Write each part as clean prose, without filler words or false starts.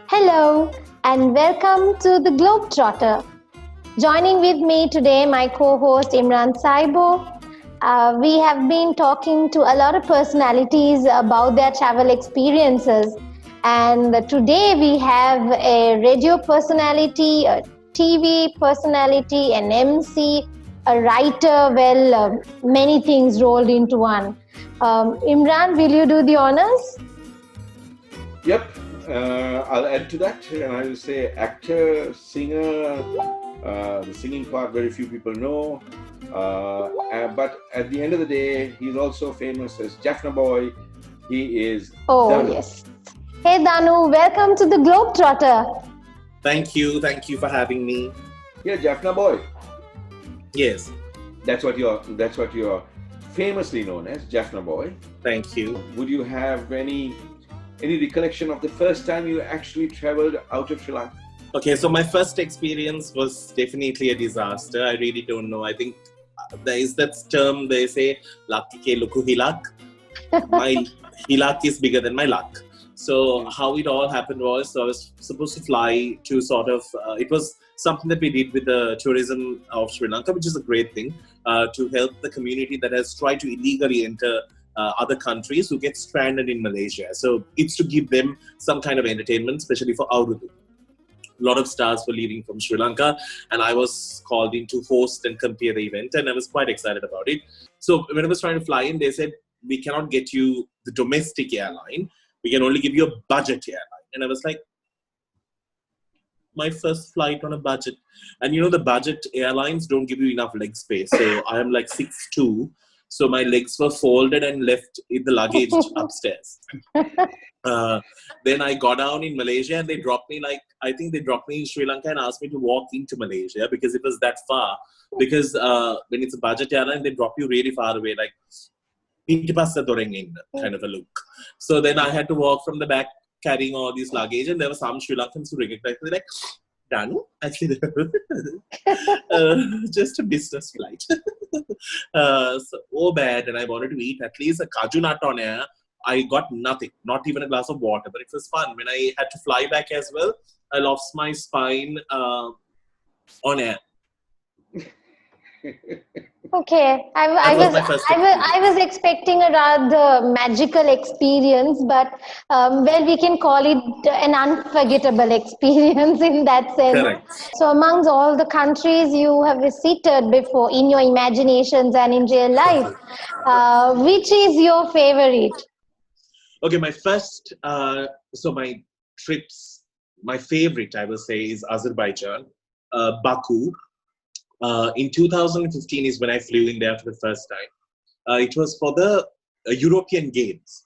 Hello and welcome to the Globetrotter. Joining with me today, my co-host Imran Saibo. We have been talking to a lot of personalities about their travel experiences, and today we have a radio personality, a TV personality, an MC, a writer. Well, many things rolled into one. Imran, will you do the honors? Yep, I'll add to that, and I will say actor, singer. The singing part, very few people know. But at the end of the day, he's also famous as Jaffna Boy. He is Oh, Danu. yes. Hey, Danu, welcome to the Globetrotter. Thank you for having me. Yeah, Jaffna Boy. Yes, That's what you're famously known as, Jaffna Boy. thank you. Would you have any recollection of the first time you actually traveled out of Sri Lanka? Okay, so my first experience was definitely a disaster. I really don't know. I think there is that term they say, "Lucky ke luku hilak." My hilak is bigger than my luck. So how it all happened was, I was supposed to fly to sort of, it was something that we did with the tourism of Sri Lanka, which is a great thing, to help the community that has tried to illegally enter other countries who get stranded in Malaysia. So it's to give them some kind of entertainment, especially for Aurudu. A lot of stars were leaving from Sri Lanka, and I was called in to host and compare the event, and I was quite excited about it. So when I was trying to fly in, they said, we cannot get you the domestic airline. We can only give you a budget airline. And I was like, my first flight on a budget. And you know, the budget airlines don't give you enough leg space. So I am like 6'2". So my legs were folded and left in the luggage upstairs. Then I got down in Malaysia and they dropped me I think they dropped me in Sri Lanka and asked me to walk into Malaysia because it was that far. Because when it's a budget airline, they drop you really far away, like Pitipassa Dorengin kind of a look. So then I had to walk from the back carrying all these luggage, and there were some Sri Lankans who recognized me like, Danu? I said, just a business flight. So bad, and I wanted to eat at least a kaju nut on air. I got nothing, not even a glass of water, but it was fun. When I had to fly back as well, I lost my spine on air. Okay, That was my first experience. I was expecting a rather magical experience, but well, we can call it an unforgettable experience in that sense. Correct. So, amongst all the countries you have visited before in your imaginations and in real life, which is your favorite? Okay, my first, so my trips, my favorite, I will say, is Azerbaijan, Baku. In 2015 is when I flew in there for the first time. It was for the European Games.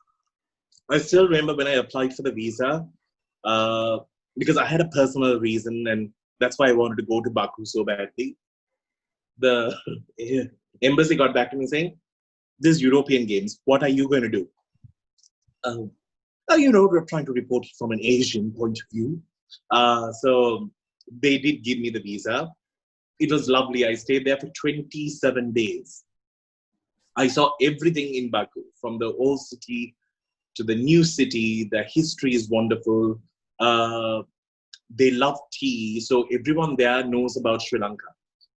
I still remember when I applied for the visa, because I had a personal reason, and that's why I wanted to go to Baku so badly. The embassy got back to me saying, "This European Games, what are you going to do?" We're trying to report it from an Asian point of view. So they did give me the visa. It was lovely. I stayed there for 27 days. I saw everything in Baku, from the old city to the new city. The history is wonderful. They love tea, so everyone there knows about Sri Lanka.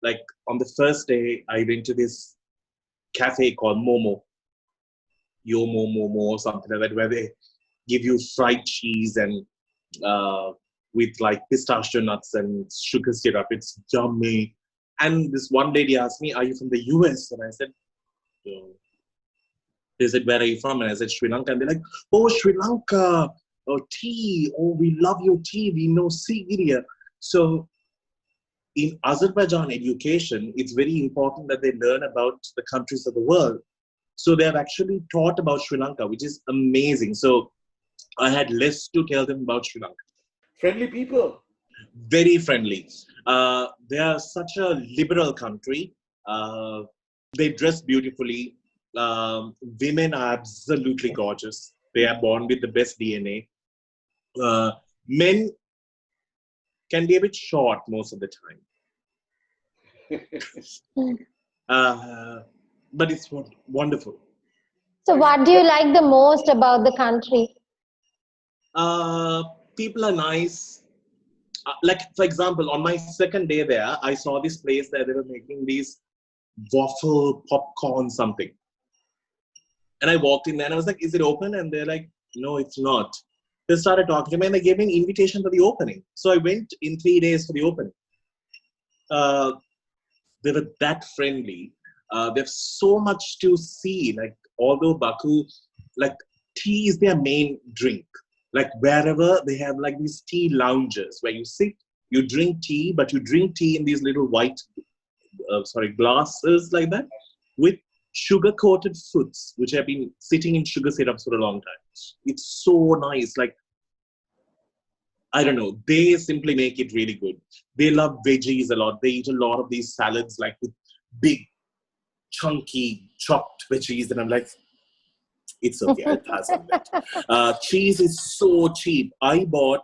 Like on the first day, I went to this cafe called Momo, Momo, or something like that, where they give you fried cheese and with like pistachio nuts and sugar syrup. It's yummy. And this one lady asked me, "Are you from the US?" And I said, "No." They said, "Where are you from?" And I said, "Sri Lanka." And they're like, "Oh, Sri Lanka. Oh, tea. Oh, we love your tea. We know Sigiriya." So in Azerbaijan education, it's very important that they learn about the countries of the world. So they have actually taught about Sri Lanka, which is amazing. So I had less to tell them about Sri Lanka. Friendly people. Very friendly. They are such a liberal country. They dress beautifully. Women are absolutely gorgeous. They are born with the best DNA. Men can be a bit short most of the time. But it's wonderful. So, what do you like the most about the country? People are nice. Like, for example, on my second day there, I saw this place that they were making these waffle popcorn something. And I walked in there and I was like, is it open? And they're like, no, it's not. They started talking to me and they gave me an invitation for the opening. So I went in 3 days for the opening. They were that friendly. There's so much to see. Like, although Baku, like, tea is their main drink. Like, wherever they have like these tea lounges where you sit, you drink tea, but you drink tea in these little white, glasses like that with sugar-coated fruits, which have been sitting in sugar syrups for a long time. It's so nice. Like, I don't know. They simply make it really good. They love veggies a lot. They eat a lot of these salads, like with big, chunky, chopped veggies. And I'm like, it's okay. I'll pass on that. Cheese is so cheap. I bought,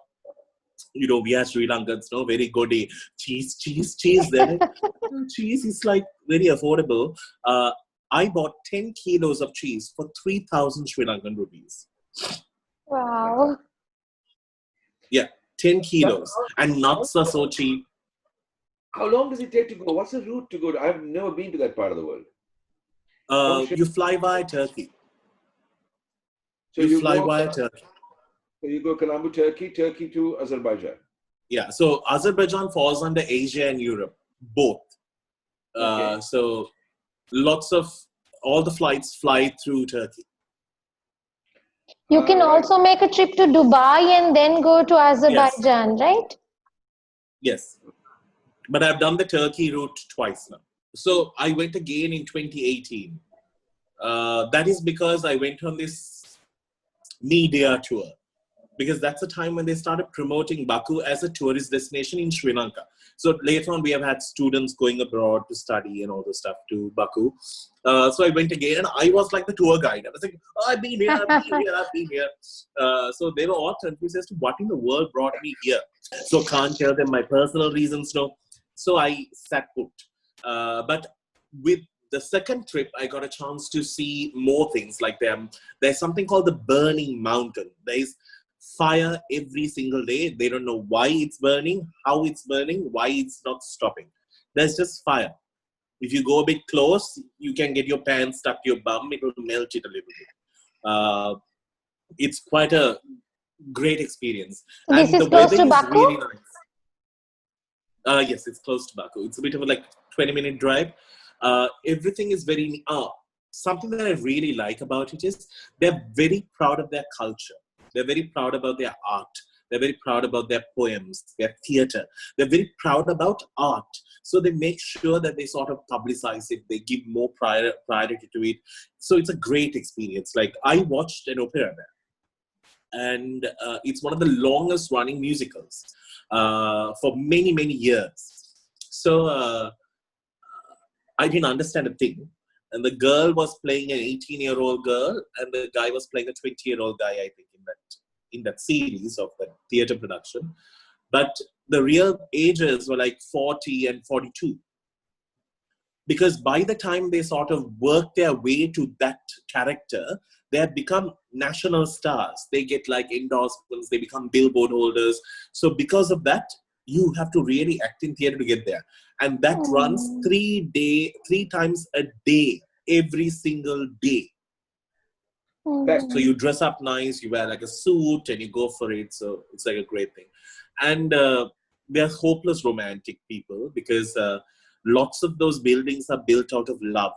we are Sri Lankans, very good cheese. There, cheese is like very affordable. I bought 10 kilos of cheese for 3,000 Sri Lankan rupees. Wow. Yeah, 10 kilos. And nuts are so cheap. How long does it take to go? What's the route to go to? I've never been to that part of the world. You fly via Turkey. So you fly via Turkey. So you go Colombo, Turkey to Azerbaijan. Yeah, so Azerbaijan falls under Asia and Europe, both. Okay. So all the flights fly through Turkey. You can also make a trip to Dubai and then go to Azerbaijan, right? Yes. But I've done the Turkey route twice now. So I went again in 2018. That is because I went on this media tour. Because that's the time when they started promoting Baku as a tourist destination in Sri Lanka. So later on, we have had students going abroad to study and all the stuff to Baku. So I went again and I was like the tour guide. I was like, I've been here. So they were all confused as to what in the world brought me here. So can't tell them my personal reasons, no. So I sat put. But with the second trip, I got a chance to see more things like them. There's something called the Burning Mountain. There's fire every single day. They don't know why it's burning, how it's burning, why it's not stopping. There's just fire. If you go a bit close, you can get your pants stuck to your bum. It will melt it a little bit. It's quite a great experience. This and is the close weather to Baku? is really nice. Yes, it's close to Baku. It's a bit of a 20-minute drive. Everything is very... something that I really like about it is they're very proud of their culture. They're very proud about their art. They're very proud about their poems, their theater. They're very proud about art. So they make sure that they sort of publicize it. They give more priority to it. So it's a great experience. Like, I watched an opera there. And it's one of the longest running musicals for many, many years. So I didn't understand a thing. And the girl was playing an 18-year-old girl, and the guy was playing a 20-year-old guy, I think, in that series of that theater production. But the real ages were like 40 and 42. Because by the time they sort of work their way to that character, they have become national stars. They get like endorsements, they become billboard holders. So because of that, you have to really act in theater to get there. And that runs 3 times a day, every single day. So you dress up nice, you wear like a suit and you go for it. So it's like a great thing. And they're hopeless romantic people because lots of those buildings are built out of love.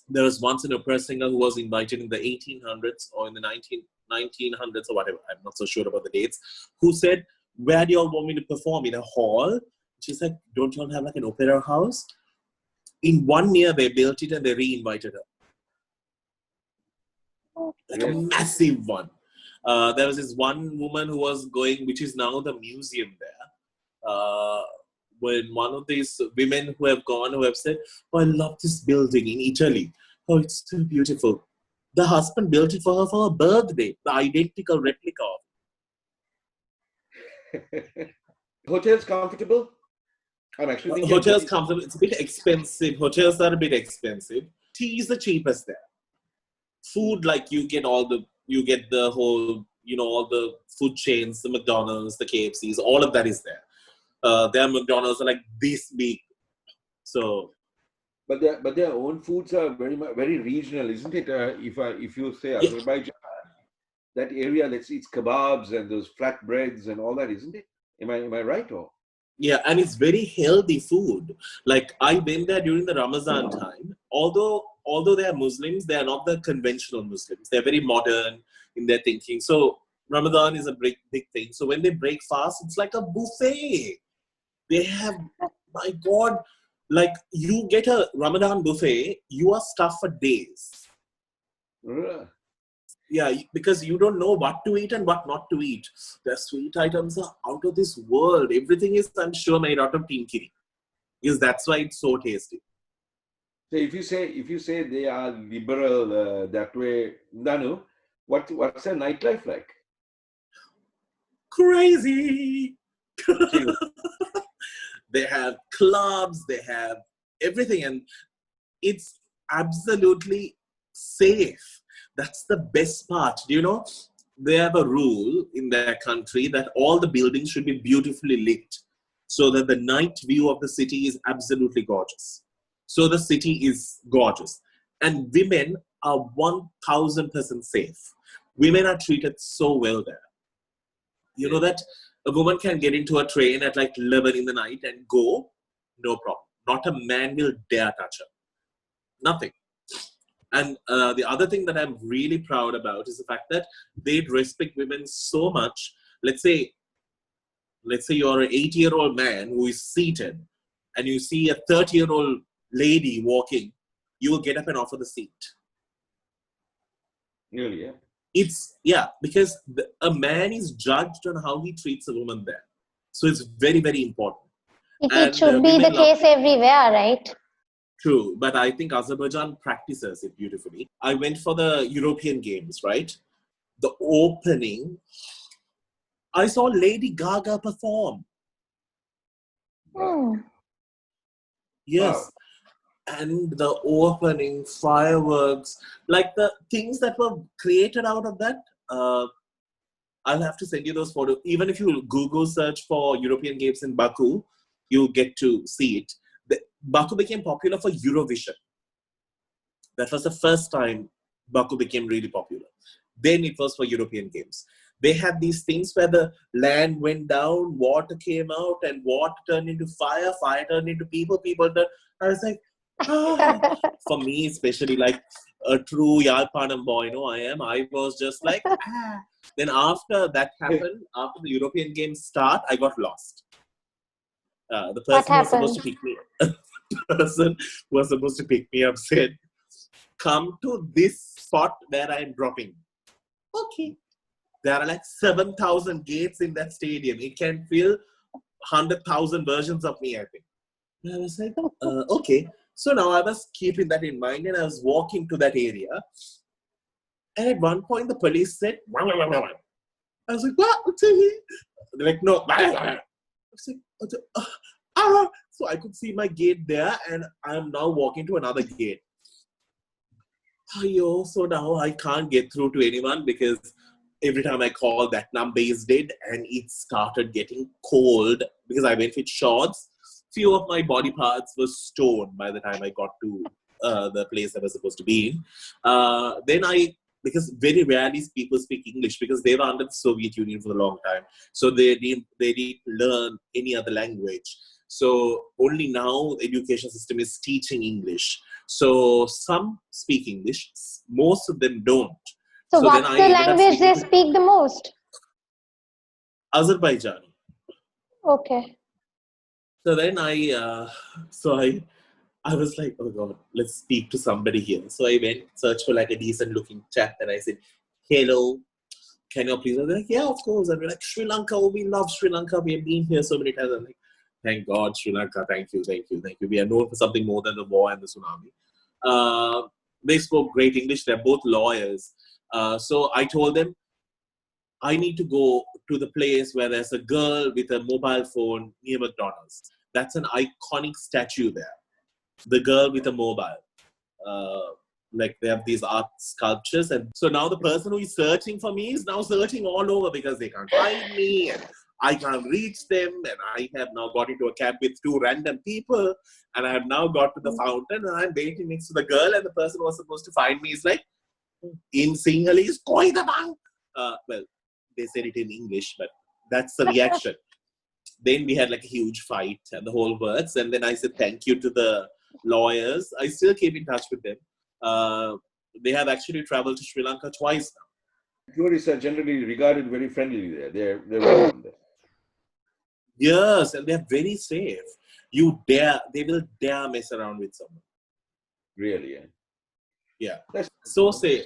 There was once an opera singer who was invited in the 1800s or in the 1900s or whatever, I'm not so sure about the dates, who said, where do you all want me to perform? In a hall? She's like, don't you all have like an opera house? In 1 year, they built it and they re-invited her. Like a massive one. There was this one woman who was going, which is now the museum there. When one of these women who have gone, who have said, oh, I love this building in Italy. Oh, it's so beautiful. The husband built it for her for her birthday, the identical replica of it. Hotels comfortable? I'm actually thinking hotels comfortable. It's a bit expensive. Hotels are a bit expensive. Tea is the cheapest there. food, like you get the whole, all the food chains, the McDonald's, the KFCs, all of that is there. Their McDonald's are like this big. So, but their own foods are very regional, isn't it? If you say yeah, Azerbaijan, that area, let's see, it's kebabs and those flatbreads and all that, isn't it? Am I right or? yeah, and it's very healthy food. Like I went there during the Ramadan time. Although they are Muslims, they are not the conventional Muslims. They're very modern in their thinking. So Ramadan is a big thing. So when they break fast, it's like a buffet. They have, my God, like you get a Ramadan buffet, you are stuffed for days. Yeah, because you don't know what to eat and what not to eat. The sweet items are out of this world. Everything is, I'm sure, made out of tinkiri. Because that's why it's so tasty. So if you say they are liberal that way, Danu, what's their nightlife like? Crazy! They have clubs, they have everything, and it's absolutely safe. That's the best part. Do you know? They have a rule in their country that all the buildings should be beautifully lit so that the night view of the city is absolutely gorgeous. So the city is gorgeous. And women are 1000% safe. Women are treated so well there. You know that a woman can get into a train at like 11 in the night and go, no problem. Not a man will dare touch her. Nothing. And the other thing that I'm really proud about is the fact that they respect women so much. Let's say you're an 80-year-old man who is seated and you see a 30-year-old lady walking, you will get up and offer the seat. Really, yeah. Because a man is judged on how he treats a woman there. So it's very, very important. It should be the case everywhere, right? True, but I think Azerbaijan practices it beautifully. I went for the European Games, right? The opening, I saw Lady Gaga perform. Hmm. Yes. Wow. And the opening, fireworks, like the things that were created out of that, I'll have to send you those photos. Even if you Google search for European Games in Baku, you'll get to see it. Baku became popular for Eurovision. That was the first time Baku became really popular. Then it was for European Games. They had these things where the land went down, water came out, and water turned into fire, fire turned into people, people turned... I was like, For me, especially, like a true Yalpanam boy, I was just like, Then after that happened, after the European Games start, I got lost. The person who was supposed to pick me up said, come to this spot where I'm dropping. Okay. There are like 7,000 gates in that stadium. It can fill 100,000 versions of me, I think. And I was like, okay. So now I was keeping that in mind and I was walking to that area. And at one point the police said, wah, wah, wah, wah. I was like, what? They're like, no. I was like, So I could see my gate there and I'm now walking to another gate. So now I can't get through to anyone because every time I call, that number is dead, and it started getting cold because I went with shorts. Few of my body parts were stoned by the time I got to the place I was supposed to be in. Because very rarely people speak English because they were under the Soviet Union for a long time. So they didn't learn any other language. So only now the education system is teaching English. So some speak English, most of them don't. So what's the language they speak the most? Azerbaijani. Okay. So then I was like, oh God, let's speak to somebody here. So I went, searched for like a decent looking chap, and I said, hello, can you please? They're like, yeah, of course. And we're like, Sri Lanka, oh, we love Sri Lanka. We have been here so many times. I'm like, thank God, Sri Lanka, thank you. We are known for something more than the war and the tsunami. They spoke great English. They're both lawyers. So I told them, I need to go to the place where there's a girl with a mobile phone near McDonald's. That's an iconic statue there. The girl with a mobile. Like they have these art sculptures, and so now the person who is searching for me is now searching all over because they can't find me and I can't reach them, and I have now got into a cab with two random people, and I have now got to the fountain and I'm waiting next to the girl, and the person who was supposed to find me is like in Sinhalese, Koi the bang? Well, they said it in English, but that's the reaction. Then we had like a huge fight and the whole works, and then I said thank you to the lawyers. I still keep in touch with them. They have actually traveled to Sri Lanka twice now. Tourists are generally regarded very friendly there. They're welcome there. Yes, and they're very safe. They will dare mess around with someone. Really, yeah. Yeah. That's So safe.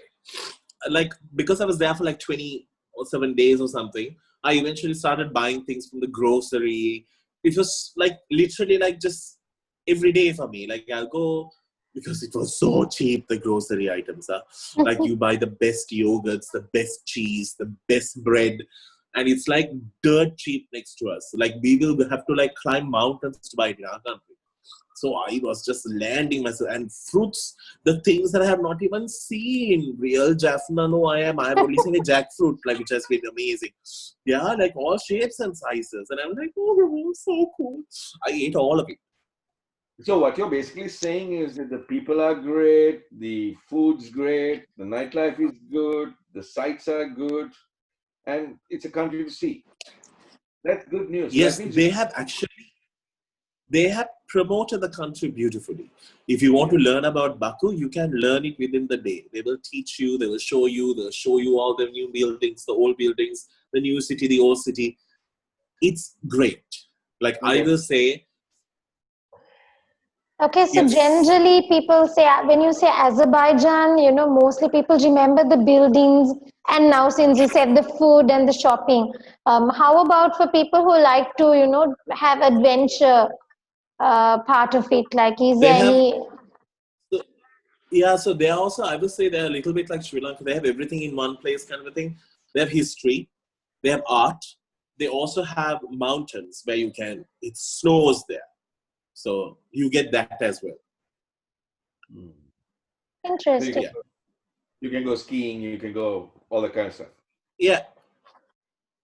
Like, because I was there for like 27 days or something, I eventually started buying things from the grocery. It was like literally like just every day for me. Like I'll go, because it was so cheap, the grocery items are. Like you buy the best yogurts, the best cheese, the best bread. And it's like dirt cheap next to us. Like we will have to like climb mountains to buy it in our country. So I was just landing myself, and fruits, the things that I have not even seen. Real Jaffna, no, I have only seen a jackfruit, like which has been amazing. Yeah, like all shapes and sizes. And I'm like, oh, so cool. I ate all of it. So what you're basically saying is that the people are great, the food's great, the nightlife is good, the sights are good, and it's a country to see. That's good news. So Yes, that means they have promoted the country beautifully. If you want to learn about Baku, you can learn it within the day. They will teach you, they'll show you all the new buildings, the old buildings, the new city, the old city. It's great. Like I will say, Okay, so yes, generally people say, when you say Azerbaijan, mostly people remember the buildings. And now since you said the food and the shopping, how about for people who like to, have adventure part of it? Like, is they there have, any... so, yeah, so they are also, I would say they're a little bit like Sri Lanka. They have everything in one place kind of a thing. They have history, they have art, they also have mountains where it snows there. So you get that as well. so Interesting. you can go skiing, you can go all that kind of stuff. Yeah,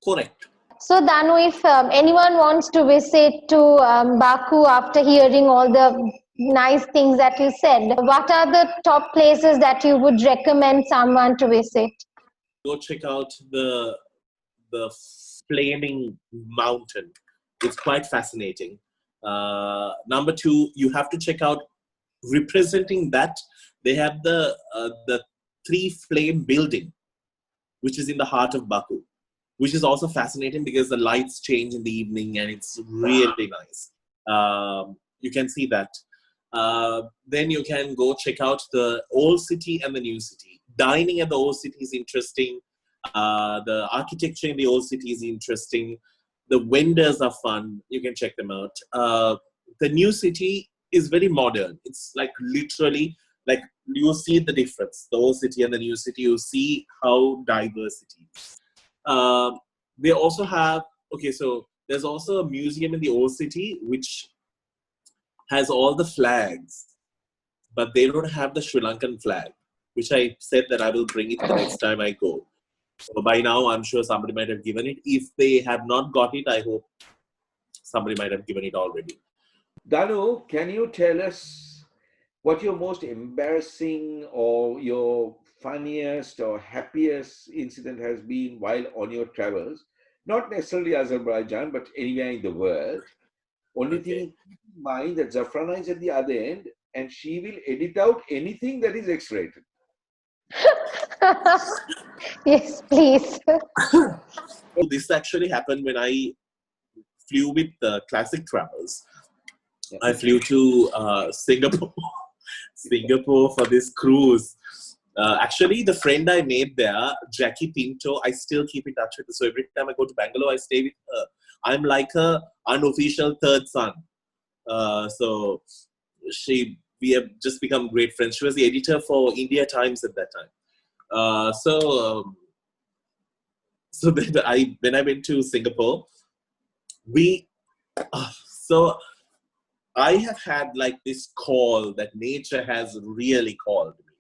correct. So, Danu, if anyone wants to visit to Baku after hearing all the nice things that you said, what are the top places that you would recommend someone to visit? Go check out the flaming mountain. It's quite fascinating. Number two, you have to check out, representing that, they have the three flame building, which is in the heart of Baku, which is also fascinating because the lights change in the evening and it's really nice. You can see that. Then you can go check out the old city and the new city. Dining at the old city is interesting. The architecture in the old city is interesting. The vendors are fun. You can check them out. The new city is very modern. It's like literally, like you see the difference. The old city and the new city, you see how diverse it is. They also have, okay, so there's also a museum in the old city which has all the flags, but they don't have the Sri Lankan flag, which I said that I will bring it the next time I go. So by now, I'm sure somebody might have given it. If they have not got it, I hope somebody might have given it already. Danu, can you tell us what your most embarrassing or your funniest or happiest incident has been while on your travels? Not necessarily Azerbaijan, but anywhere in the world. Only thing, Okay. keep in mind that Zafrana is at the other end and she will edit out anything that is X-rated. Yes, please. Oh, this actually happened when I flew with Classic Travels. Yeah. I flew to Singapore, Singapore for this cruise. Actually, the friend I made there, Jackie Pinto, I still keep in touch with her. So every time I go to Bangalore, I stay with her. I'm like her unofficial third son. So we have just become great friends. She was the editor for India Times at that time. So then when I went to Singapore, so I have had like this call that nature has really called me.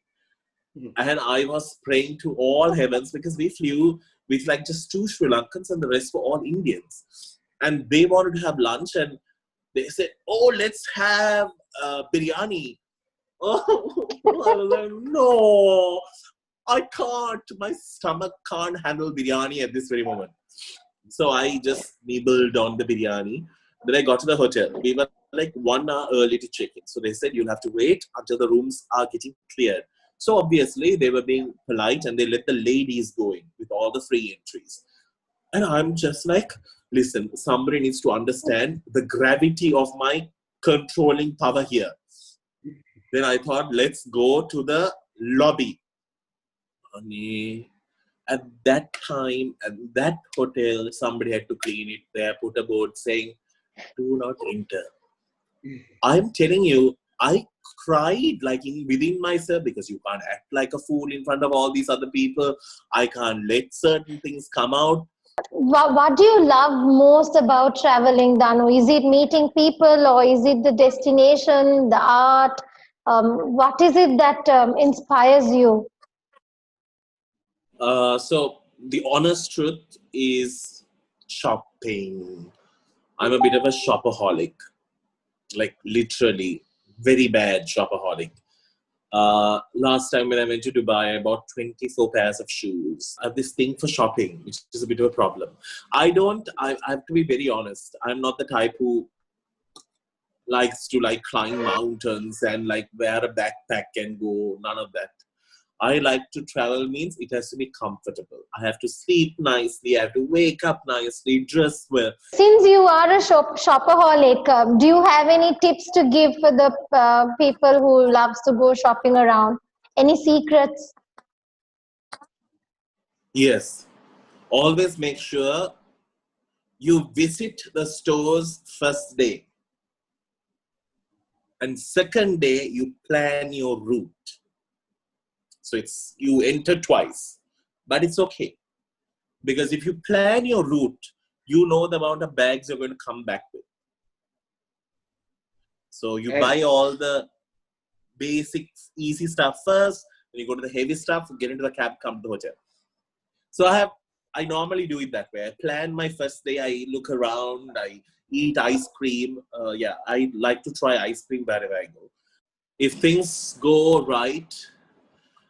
And I was praying to all heavens because we flew with like just 2 Sri Lankans and the rest were all Indians. And they wanted to have lunch and they said, oh, let's have biryani. Oh, I was like, no, I can't. My stomach can't handle biryani at this very moment. So I just nibbled on the biryani. Then I got to the hotel. We were like 1 hour early to check in. So they said, you'll have to wait until the rooms are getting cleared. So obviously they were being polite and they let the ladies go in with all the free entries. And I'm just like, listen, somebody needs to understand the gravity of my controlling power here. Then I thought, let's go to the lobby. At that time, at that hotel, somebody had to clean it. They put a board saying, do not enter. I'm telling you, I cried like within myself because you can't act like a fool in front of all these other people. I can't let certain things come out. What do you love most about traveling, Danu? Is it meeting people or is it the destination, the art? What is it that inspires you? So the honest truth is shopping. I'm a bit of a shopaholic, like literally very bad shopaholic. Last time when I went to Dubai, I bought 24 pairs of shoes. I have this thing for shopping, which is a bit of a problem. I have to be very honest. I'm not the type who likes to like climb mountains and like wear a backpack and go, none of that. I like to travel means it has to be comfortable. I have to sleep nicely. I have to wake up nicely, dress well. Since you are a shopaholic, do you have any tips to give for the people who loves to go shopping around? Any secrets? Yes. Always make sure you visit the stores first day. And second day, you plan your route. So you enter twice, but it's okay. Because if you plan your route, you know the amount of bags you're going to come back with. So you buy all the basic, easy stuff first, then you go to the heavy stuff, get into the cab, come to the hotel. So I normally do it that way. I plan my first day, I look around, I eat ice cream. I like to try ice cream wherever I go. If things go right,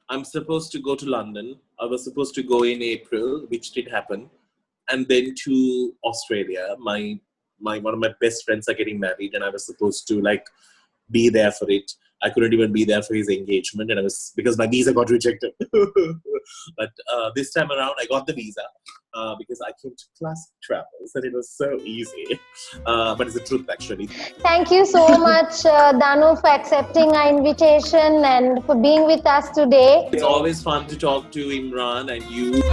I'm supposed to go to London. I was supposed to go in April, which did happen. And then to Australia. One of my best friends are getting married and I was supposed to like be there for it. I couldn't even be there for his engagement and because my visa got rejected. But this time around, I got the visa because I came to Classic Travels and it was so easy. But it's the truth, actually. Thank you so much, Danu, for accepting our invitation and for being with us today. It's always fun to talk to Imran and you.